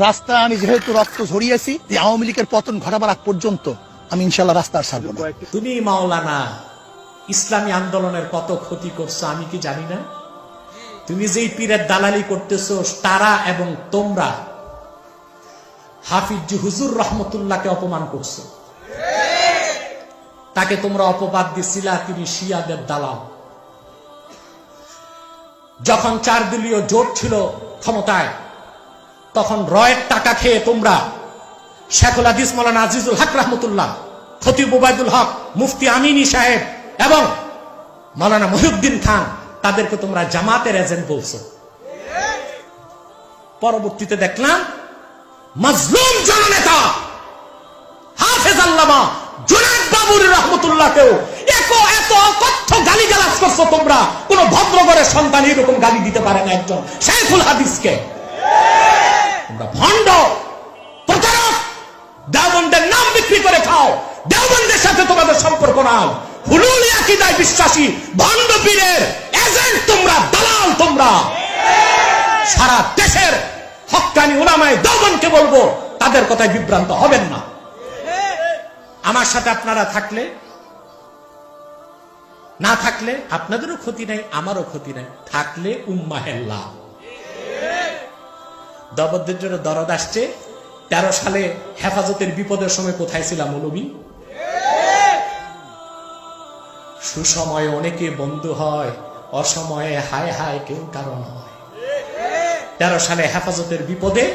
রাস্তা আমি যেহেতু রক্ত ঝরিয়েছি, আওয়ামী লীগের পতন ঘটাবার আগ পর্যন্ত আমি ইনশাল্লাহ রাস্তা ছাড়বো না। তুমি মাওলানা ইসলামী আন্দোলনের কত ক্ষতি করছো আমি কি জানি না? তুমি যেই পীরের দালালি করতেছো, তারা এবং তোমরা হাফিজ হুজুর রহমতুল্লাহকে অপমান করছো। তাকে তোমরা অপবাদ দিছিলা তিনি শিয়াদের দালাল। যখন 4 দলীয় জোট ছিল ক্ষমতায়, তখন রয়ের টাকা খেয়ে তোমরা শেখুল হাদিস মাওলানা আজিজুল হক রহমতুল্লাহ, খতিব ওবায়দুল হক, মুফতি আমিনী সাহেব এবং মাওলানা মহিউদ্দিন খান, তাদেরকে তোমরা জামাতের এজেন্ট বলছো। পরবর্তীতে দেখলাম মাজলুম জননেতা হাফেজ আল্লামা জুনায়েদ বাবুরী রহমতুল্লাহকেও এত অকথ্য গালিগালাজ করছো তোমরা। কোন ভদ্রঘরের সন্তান এরকম গালি দিতে পারে না একজন শেখুল হাদিসকে। তোমরা ভণ্ড, প্রতারক, দেওবন্দের নাম বিক্রি করে খাও। দেওবন্দের সাথে তোমাদের সম্পর্ক নাই। হুলুলি আকীদায় বিশ্বাসী ভণ্ড পীরের এজেন্ট তোমরা, দালাল তোমরা। সারা দেশের হক্কানি উলামায়ে দেওবন্দকে বলবো, তাদের কথায় বিভ্রান্ত হবেন না। আমার সাথে আপনারা থাকলে, না থাকলে আপনাদেরও ক্ষতি নাই, আমারও ক্ষতি নাই। থাকলে উম্মাহের লাভ। দেওবন্দের জন্য দরদ আসছে। 13 সালে হেফাজতের বিপদের সময় কোথায় ছিলাম মৌলবী? সুসময়ে অনেকে বন্ধু হয়, অসময়ে হায় হায় কেউ কারণ হয়। 13 সালে হেফাজতের বিপদে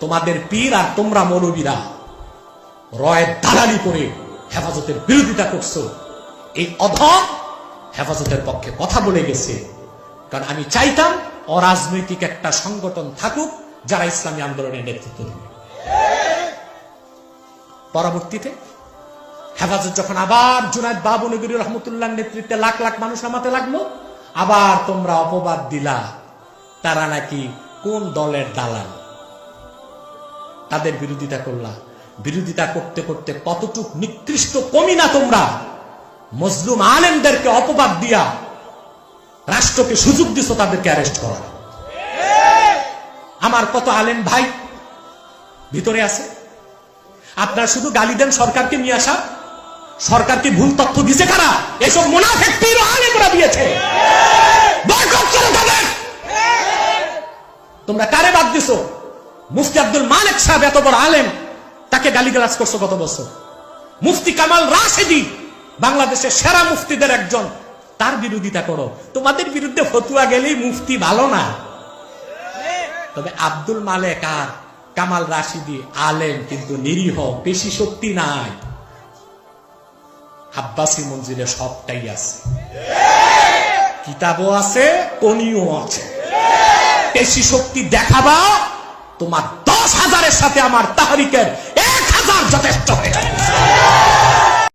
তোমাদের পীর আর তোমরা মৌলবীরা রয়ের দালালি করে হেফাজতের বিরোধিতা করছো। এই অধম হেফাজতের পক্ষে কথা বলে গেছে। কারণ আমি চাইতাম অরাজনৈতিক একটা সংগঠন থাকুক যারা ইসলামী আন্দোলনের নেতৃত্ব দেবে। পরবর্তীতে হেফাজত যখন আবার জুনায়েদ বাবুরী রহমতুল্লাহর নেতৃত্বে লাখ লাখ মানুষ নামাতে লাগলো, আবার তোমরা অপবাদ দিলা তারা নাকি কোন দলের দালাল। তাদের বিরোধিতা করলা। বিরোধিতা করতে করতে কতটুক নিকৃষ্ট কমিনা তোমরা। মজলুম আলেমদেরকে অপবাদ দিয়া রাষ্ট্রকে সুযোগ দিছো তাদেরকে অ্যারেস্ট করা। আমার কত আলেম ভাই ভিতরে আছে। আপনারা শুধু গালি দেন সরকারকে নিয়ে আসা। সরকারকে ভুল তথ্য দিছে কারা? এসব মুনাফিক পীর ও আলেমরা দিয়েছে। বয়কট করো তাদের। তোমরা কারে বাদ দিছো? মুফতি আব্দুল মালিক সাহেব এত বড় আলেম, তাকে গালিগালাজ করছো কত বছর। মুফতি কামাল রাশেদি বাংলাদেশের সেরা মুফতিদের একজন, তার বিরোধিতা করো। তোমাদের বিরুদ্ধে ফতুয়া গেলেই মুফতি ভালো না। তবে আব্দুল মালেক আর কামাল রাশিদি আলেম, কিন্তু নিরীহ, পেশি শক্তি নাই। আব্বাসী মঞ্জিলে সবটাই আছে, কিতাবও আছে, কনিও আছে। পেশি শক্তি দেখাবা, তোমার 10,000-এর সাথে আমার তাহরিকের 1,000 যথেষ্ট হয়ে যাবে।